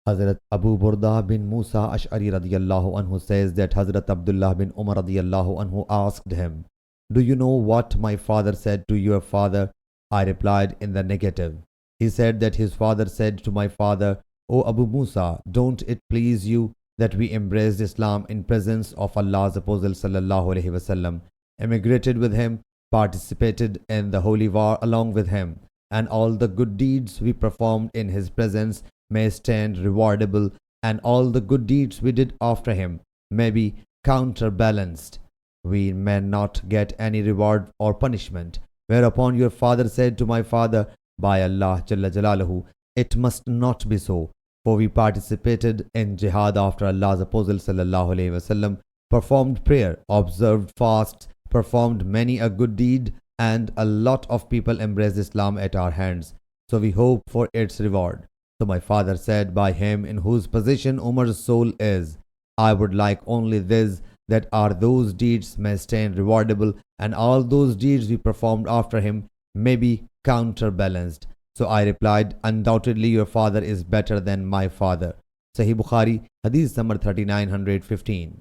Hazrat Abu Burda bin Musa Ash'ari radiyallahu anhu says that Hazrat Abdullah bin Umar radiyallahu anhu asked him, "Do you know what my father said to your father?" I replied in the negative. He said that his father said to my father, "O Abu Musa, don't it please you that we embraced Islam in presence of Allah's Apostle sallallahu alaihi wasallam, emigrated with him, participated in the holy war along with him, and all the good deeds we performed in his presence may stand rewardable, and all the good deeds we did after him may be counterbalanced. We may not get any reward or punishment." Whereupon your father said to my father, "By Allah Jalla Jalaluhu, it must not be so, for we participated in jihad after Allah's Apostle sallallahu alaihi wasallam, performed prayer, observed fasts, performed many a good deed, and a lot of people embraced Islam at our hands. So we hope for its reward." So my father said, "By him in whose possession Umar's soul is, I would like only this, that are those deeds may stand rewardable, and all those deeds we performed after him may be counterbalanced." So I replied, "Undoubtedly your father is better than my father." Sahih Bukhari, Hadith number 3915.